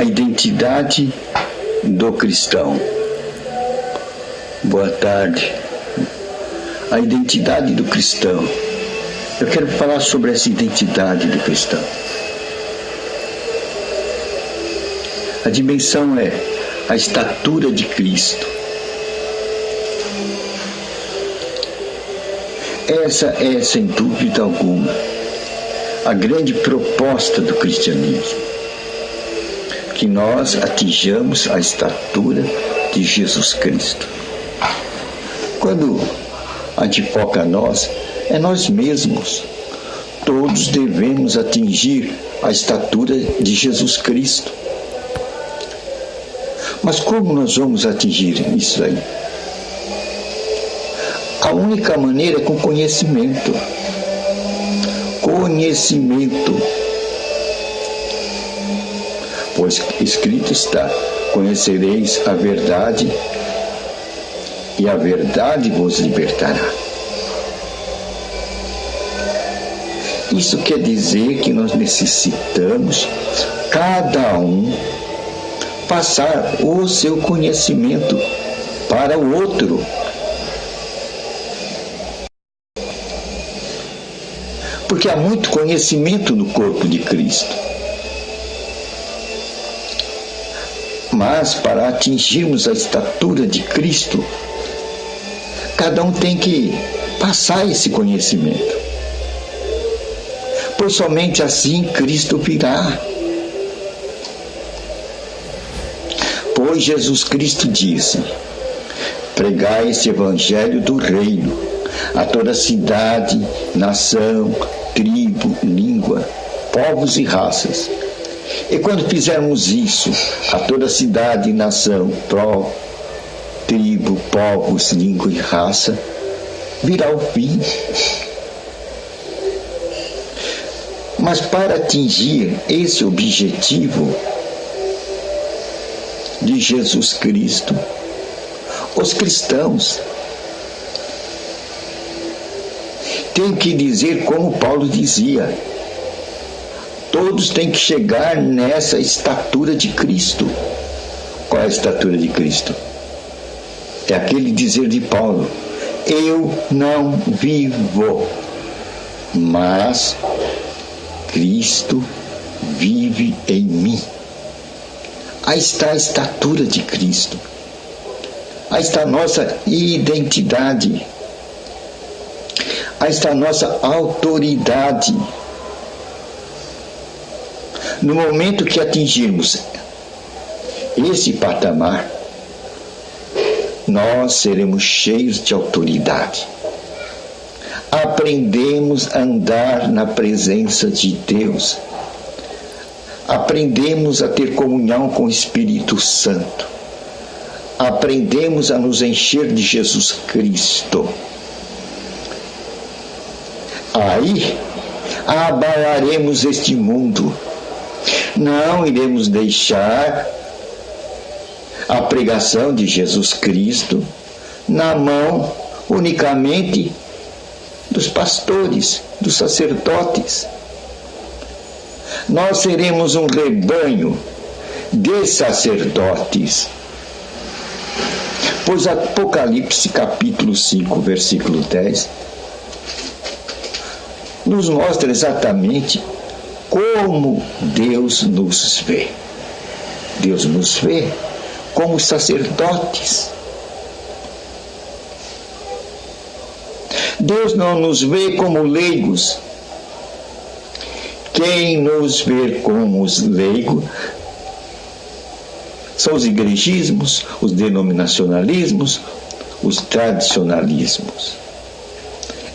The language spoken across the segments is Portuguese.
A identidade do cristão. Boa tarde. A identidade do cristão. Eu quero falar sobre essa identidade do cristão. A dimensão é a estatura de Cristo. Essa é, sem dúvida alguma, a grande proposta do cristianismo. Que nós atinjamos a estatura de Jesus Cristo. Quando a gente foca a nós, é nós mesmos. Todos devemos atingir a estatura de Jesus Cristo. Mas como nós vamos atingir isso aí? A única maneira é com conhecimento. Conhecimento. Pois escrito está: conhecereis a verdade e a verdade vos libertará. Isso quer dizer que nós necessitamos, cada um, passar o seu conhecimento para o outro. Porque há muito conhecimento no corpo de Cristo. Mas para atingirmos a estatura de Cristo, cada um tem que passar esse conhecimento. Pois somente assim Cristo virá. Pois Jesus Cristo disse: pregai esse evangelho do reino a toda cidade, nação, tribo, língua, povos e raças. E quando fizermos isso a toda cidade, nação, tribo, povos, língua e raça, virá o fim. Mas para atingir esse objetivo de Jesus Cristo, os cristãos têm que dizer como Paulo dizia: todos têm que chegar nessa estatura de Cristo. Qual é a estatura de Cristo? É aquele dizer de Paulo: eu não vivo, mas Cristo vive em mim. Aí está a estatura de Cristo. Aí está a nossa identidade. Aí está a nossa autoridade. No momento que atingirmos esse patamar, nós seremos cheios de autoridade. Aprendemos a andar na presença de Deus. Aprendemos a ter comunhão com o Espírito Santo. Aprendemos a nos encher de Jesus Cristo. Aí abalaremos este mundo. Não iremos deixar a pregação de Jesus Cristo na mão unicamente dos pastores, dos sacerdotes. Nós seremos um rebanho de sacerdotes. Pois Apocalipse capítulo 5, versículo 10, nos mostra exatamente como Deus nos vê. Deus nos vê como sacerdotes. Deus não nos vê como leigos. Quem nos vê como os leigos são os igrejismos, os denominacionalismos, os tradicionalismos.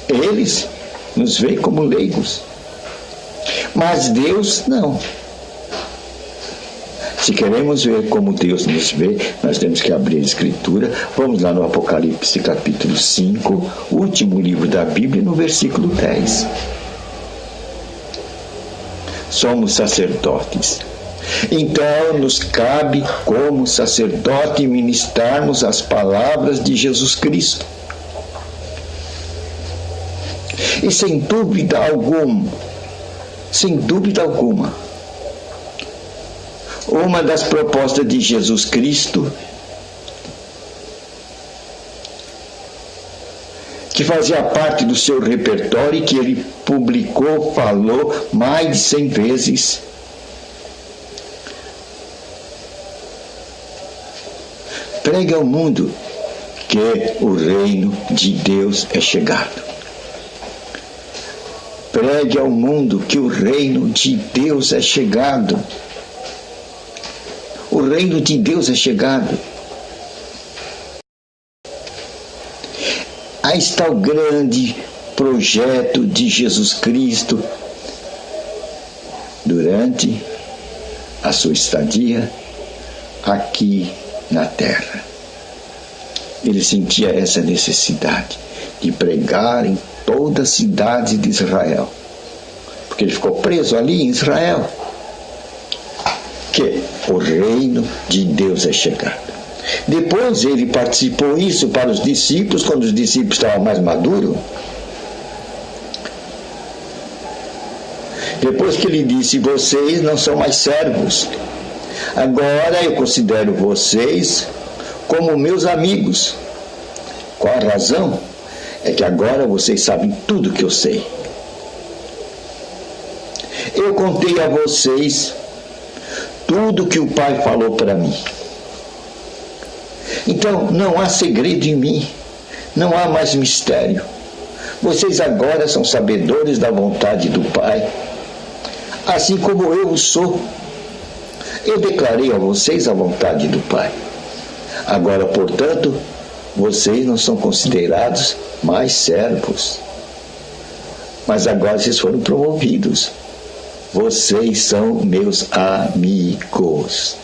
Eles nos veem como leigos. Mas Deus não. Se queremos ver como Deus nos vê, nós temos que abrir a Escritura. Vamos lá no Apocalipse capítulo 5, último livro da Bíblia, no versículo 10. Somos sacerdotes. Então, nos cabe, como sacerdote, ministrarmos as palavras de Jesus Cristo. E sem dúvida alguma, uma das propostas de Jesus Cristo, que fazia parte do seu repertório e que ele publicou, falou mais de 100 vezes, pregue ao mundo que o reino de Deus é chegado. Pregue ao mundo que o reino de Deus é chegado. O reino de Deus é chegado. Aí está o grande projeto de Jesus Cristo durante a sua estadia aqui na terra. Ele sentia essa necessidade de pregar em toda a cidade de Israel, porque ele ficou preso ali em Israel, que o reino de Deus é chegado. Depois ele participou isso para os discípulos, quando os discípulos estavam mais maduros. Depois que ele disse: vocês não são mais servos, agora eu considero vocês como meus amigos. Qual a razão? É que agora vocês sabem tudo que eu sei. Eu contei a vocês tudo que o Pai falou para mim. Então, não há segredo em mim, não há mais mistério. Vocês agora são sabedores da vontade do Pai, assim como eu o sou. Eu declarei a vocês a vontade do Pai. Agora, portanto, vocês não são considerados mais servos, mas agora vocês foram promovidos. Vocês são meus amigos.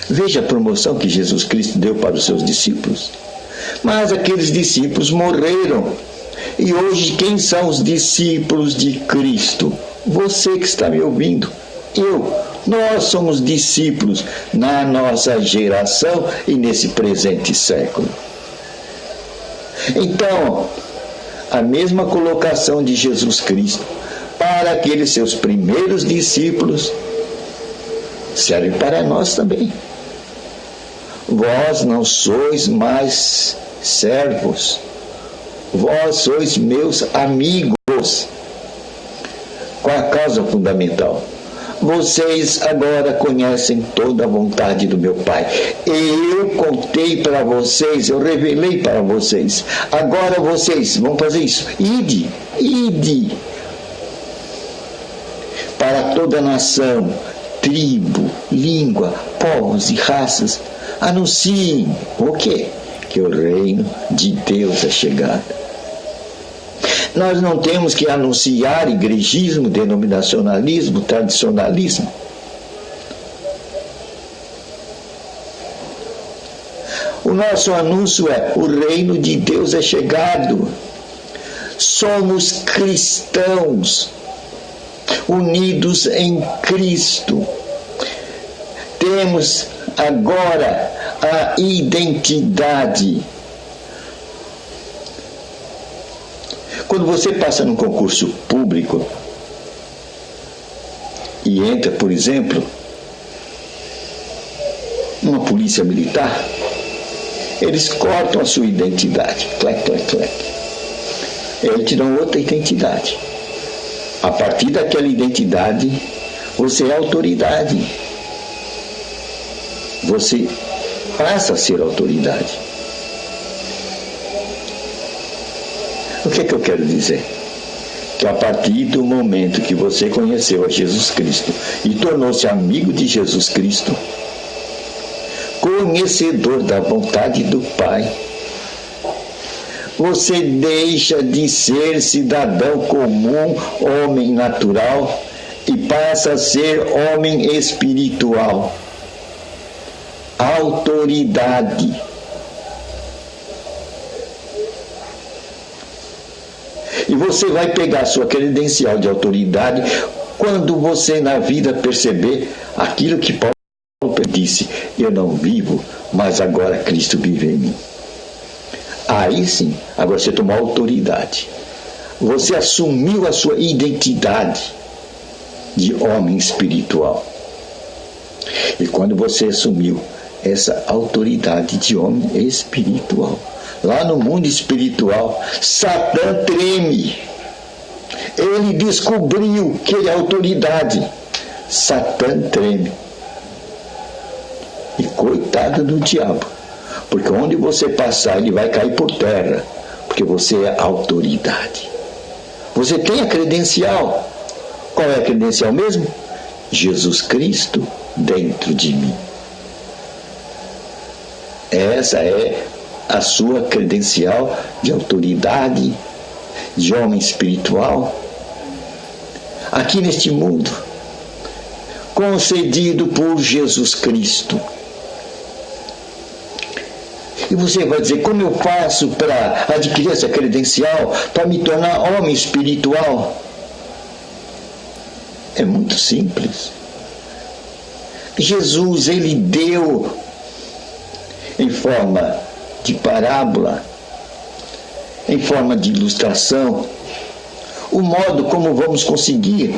Veja a promoção que Jesus Cristo deu para os seus discípulos. Mas aqueles discípulos morreram. E hoje quem são os discípulos de Cristo? Você que está me ouvindo. Nós somos discípulos na nossa geração e nesse presente século. Então, a mesma colocação de Jesus Cristo para aqueles seus primeiros discípulos serve para nós também. Vós não sois mais servos, vós sois meus amigos. Qual a causa fundamental? Vocês agora conhecem toda a vontade do meu Pai. Eu contei para vocês, eu revelei para vocês. Agora vocês vão fazer isso. Ide para toda a nação, tribo, língua, povos e raças. Anunciem o quê? Que o reino de Deus é chegado. Nós não temos que anunciar igrejismo, denominacionalismo, tradicionalismo. O nosso anúncio é: o reino de Deus é chegado. Somos cristãos, unidos em Cristo. Temos agora a identidade. Quando você passa num concurso público e entra, por exemplo, numa polícia militar, eles cortam a sua identidade. Clec, clec, clec. Eles te dão outra identidade. A partir daquela identidade, você é autoridade. Você passa a ser autoridade. O que é que eu quero dizer? Que a partir do momento que você conheceu a Jesus Cristo e tornou-se amigo de Jesus Cristo, conhecedor da vontade do Pai, você deixa de ser cidadão comum, homem natural, e passa a ser homem espiritual. Autoridade. E você vai pegar sua credencial de autoridade quando você na vida perceber aquilo que Paulo disse: eu não vivo, mas agora Cristo vive em mim. Aí sim, agora você tomou autoridade. Você assumiu a sua identidade de homem espiritual. E quando você assumiu essa autoridade de homem espiritual, lá no mundo espiritual, Satã treme. Ele descobriu que ele é autoridade. Satã treme. E coitado do diabo, porque onde você passar, ele vai cair por terra, porque você é autoridade. Você tem a credencial. Qual é a credencial mesmo? Jesus Cristo dentro de mim. Essa é a sua credencial de autoridade, de homem espiritual, aqui neste mundo, concedido por Jesus Cristo. E você vai dizer: como eu faço para adquirir essa credencial, para me tornar homem espiritual? É muito simples. Jesus, ele deu em forma de parábola, em forma de ilustração, o modo como vamos conseguir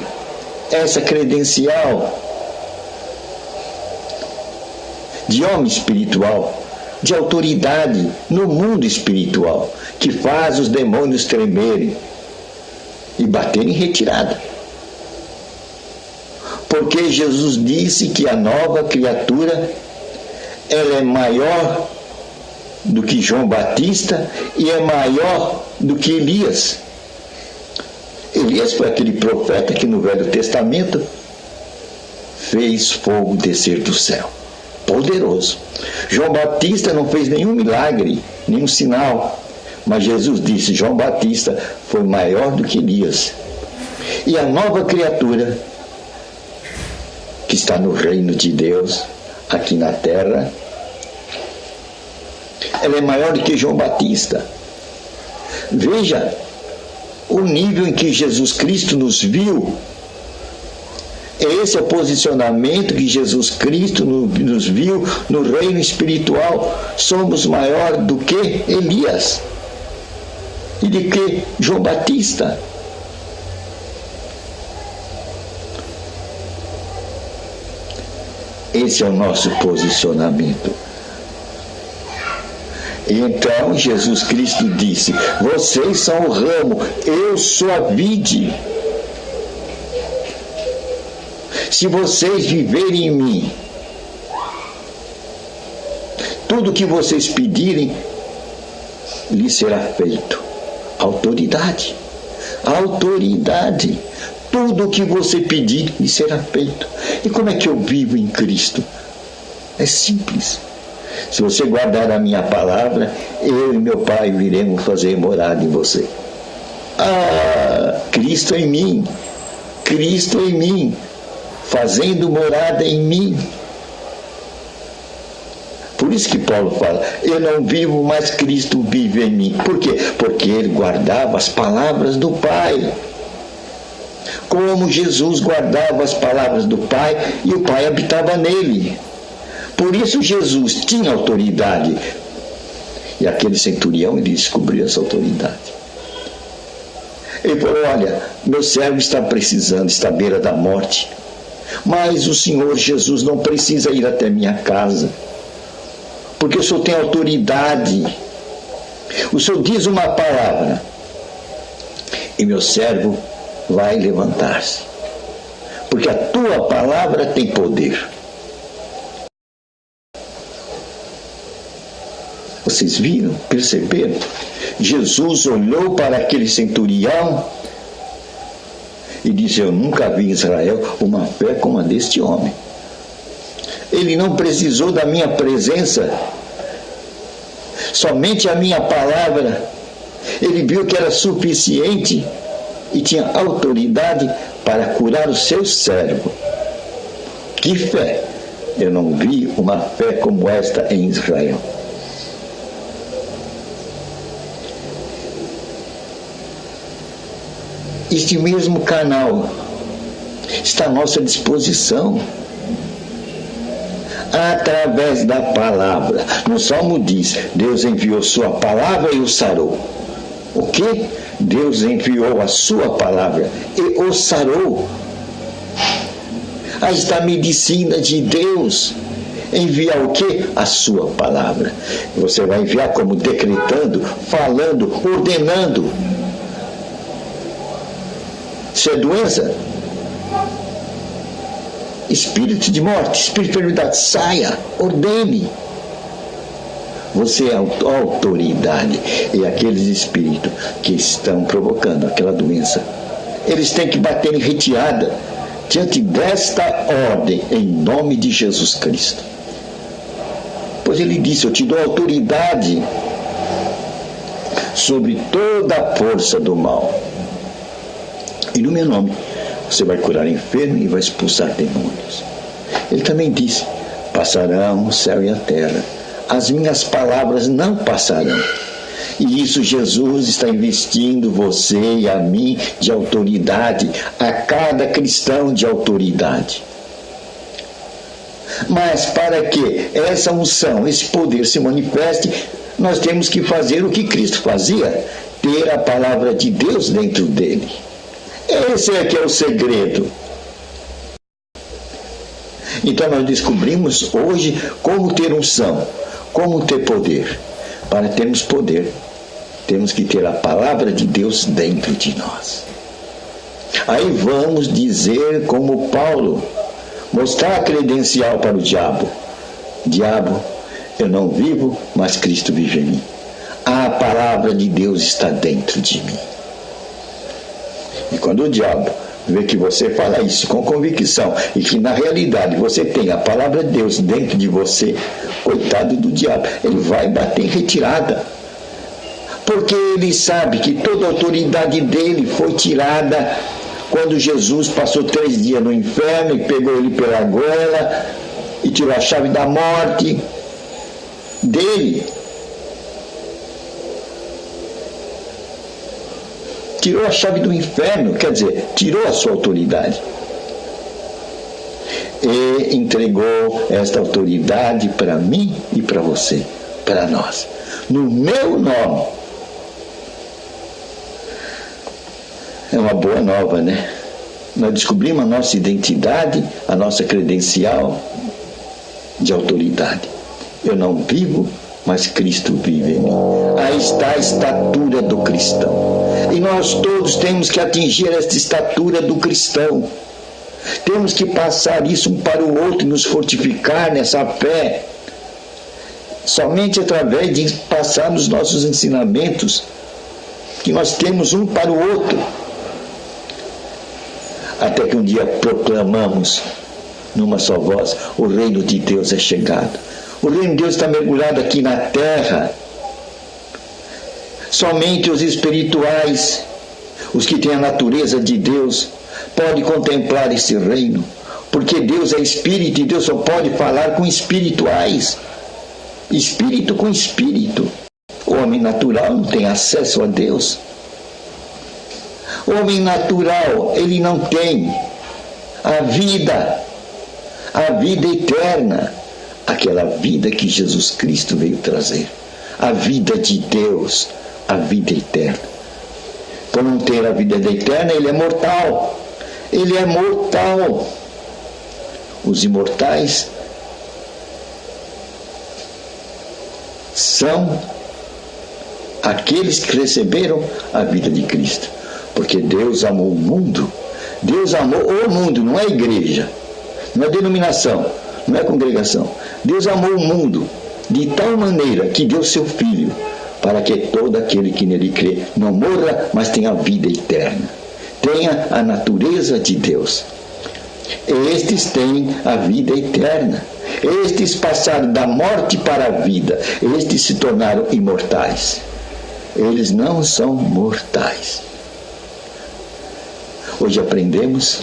essa credencial de homem espiritual, de autoridade no mundo espiritual, que faz os demônios tremerem e baterem em retirada. Porque Jesus disse que a nova criatura, ela é maior do que João Batista e é maior do que Elias. Elias foi aquele profeta que no Velho Testamento fez fogo descer do céu. Poderoso. João Batista não fez nenhum milagre, nenhum sinal. Mas Jesus disse: João Batista foi maior do que Elias. E a nova criatura que está no reino de Deus, aqui na terra, ela é maior do que João Batista. Veja o nível em que Jesus Cristo nos viu. Esse é o posicionamento que Jesus Cristo nos viu no reino espiritual. Somos maior do que Elias e do que João Batista. Esse é o nosso posicionamento. Então Jesus Cristo disse: vocês são o ramo, eu sou a vide. Se vocês viverem em mim, tudo que vocês pedirem lhes será feito. Autoridade. Autoridade. Tudo o que você pedir lhe será feito. E como é que eu vivo em Cristo? É simples. Se você guardar a minha palavra, eu e meu Pai viremos fazer morada em você. Cristo em mim. Cristo em mim. Fazendo morada em mim. Por isso que Paulo fala: eu não vivo, mas Cristo vive em mim. Por quê? Porque ele guardava as palavras do Pai. Como Jesus guardava as palavras do Pai e o Pai habitava nele. Por isso Jesus tinha autoridade. E aquele centurião, ele descobriu essa autoridade. Ele falou: olha, meu servo está precisando, está à beira da morte. Mas o Senhor Jesus não precisa ir até minha casa, porque o Senhor tem autoridade. O Senhor diz uma palavra e meu servo vai levantar-se, porque a tua palavra tem poder. Vocês viram? Perceberam? Jesus olhou para aquele centurião e disse: eu nunca vi em Israel uma fé como a deste homem. Ele não precisou da minha presença, somente a minha palavra. Ele viu que era suficiente e tinha autoridade para curar o seu servo. Que fé! Eu não vi uma fé como esta em Israel. Este mesmo canal está à nossa disposição. Através da palavra. No Salmo diz, Deus enviou sua palavra e o sarou. O quê? Deus enviou a sua palavra e o sarou. Aí está a medicina de Deus. Enviar o quê? A sua palavra. Você vai enviar como decretando, falando, ordenando. Isso é doença? Espírito de morte, espírito de enfermidade, saia, ordene. Você é a autoridade. E aqueles espíritos que estão provocando aquela doença, eles têm que bater em retirada diante desta ordem, em nome de Jesus Cristo. Pois ele disse, eu te dou autoridade sobre toda a força do mal. E no meu nome você vai curar enfermo e vai expulsar demônios. Ele também disse, passarão o céu e a terra, as minhas palavras não passarão. E isso Jesus está investindo você e a mim de autoridade, a cada cristão de autoridade. Mas para que essa unção, esse poder se manifeste, nós temos que fazer o que Cristo fazia, ter a palavra de Deus dentro dele. Esse é que é o segredo. Então nós descobrimos hoje como ter unção, como ter poder. Para termos poder, temos que ter a palavra de Deus dentro de nós. Aí vamos dizer como Paulo, mostrar a credencial para o diabo. Diabo, eu não vivo, mas Cristo vive em mim. A palavra de Deus está dentro de mim. E quando o diabo vê que você fala isso com convicção e que na realidade você tem a palavra de Deus dentro de você, coitado do diabo, ele vai bater em retirada. Porque ele sabe que toda a autoridade dele foi tirada quando Jesus passou 3 dias no inferno e pegou ele pela goela e tirou a chave da morte dele. Tirou a chave do inferno, quer dizer, tirou a sua autoridade. E entregou esta autoridade para mim e para você, para nós. No meu nome. É uma boa nova, né? Nós descobrimos a nossa identidade, a nossa credencial de autoridade. Eu não vivo, mas Cristo vive em mim. Aí está a estatura do cristão. E nós todos temos que atingir esta estatura do cristão. Temos que passar isso um para o outro e nos fortificar nessa fé. Somente através de passar nos nossos ensinamentos que nós temos um para o outro. Até que um dia proclamamos numa só voz, o reino de Deus é chegado. O reino de Deus está mergulhado aqui na terra. Somente os espirituais, os que têm a natureza de Deus, podem contemplar esse reino. Porque Deus é espírito e Deus só pode falar com espirituais. Espírito com espírito. O homem natural não tem acesso a Deus. O homem natural, ele não tem a vida eterna, aquela vida que Jesus Cristo veio trazer, a vida de Deus, a vida eterna. Por não ter a vida eterna, ele é mortal. Ele é mortal. Os imortais são aqueles que receberam a vida de Cristo. Porque Deus amou o mundo. Deus amou o mundo, não é a igreja, não é denominação, não é congregação. Deus amou o mundo de tal maneira que deu seu Filho, para que todo aquele que nele crê não morra, mas tenha a vida eterna. Tenha a natureza de Deus. Estes têm a vida eterna. Estes passaram da morte para a vida. Estes se tornaram imortais. Eles não são mortais. Hoje aprendemos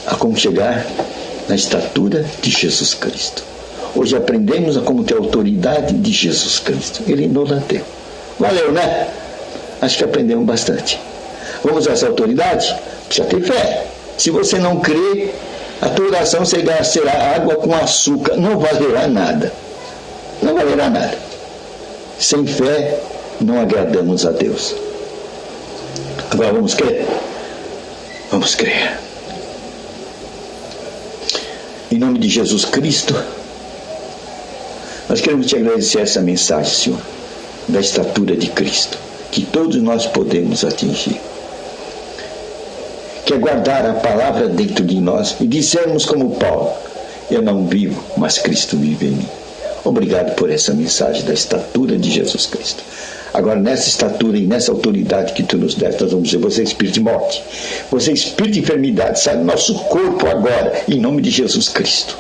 a como chegar na estatura de Jesus Cristo. Hoje aprendemos a como ter autoridade de Jesus Cristo. Ele nos deu. Valeu, né? Acho que aprendemos bastante. Vamos usar essa autoridade? Precisa ter fé. Se você não crê, a tua oração será água com açúcar. Não valerá nada. Não valerá nada. Sem fé, não agradamos a Deus. Agora vamos crer? Vamos crer. Em nome de Jesus Cristo, nós queremos te agradecer essa mensagem, Senhor, da estatura de Cristo, que todos nós podemos atingir. Que é guardar a palavra dentro de nós e dizermos como Paulo: eu não vivo, mas Cristo vive em mim. Obrigado por essa mensagem da estatura de Jesus Cristo. Agora, nessa estatura e nessa autoridade que tu nos deste, nós vamos dizer: você é espírito de morte, você é espírito de enfermidade, sai do nosso corpo agora, em nome de Jesus Cristo.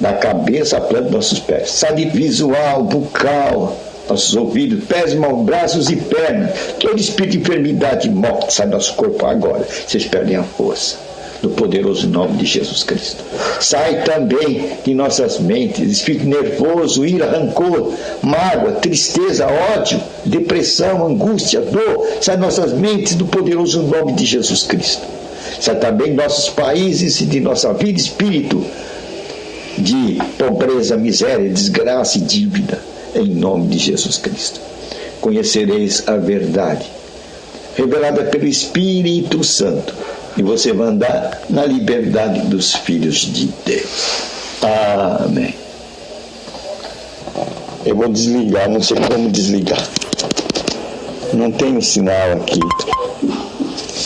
Da cabeça à planta dos nossos pés, sai de visual, bucal, nossos ouvidos, pés, mãos, braços e pernas. Todo espírito de enfermidade e morte sai do nosso corpo agora. Vocês perdem a força. No poderoso nome de Jesus Cristo. Sai também de nossas mentes espírito nervoso, ira, rancor, mágoa, tristeza, ódio, depressão, angústia, dor. Sai de nossas mentes no poderoso nome de Jesus Cristo. Sai também de nossos países e de nossa vida, espírito de pobreza, miséria, desgraça e dívida, em nome de Jesus Cristo. Conhecereis a verdade, revelada pelo Espírito Santo, e você vai andar na liberdade dos filhos de Deus. Amém. Eu vou desligar, não sei como desligar. Não tem um sinal aqui.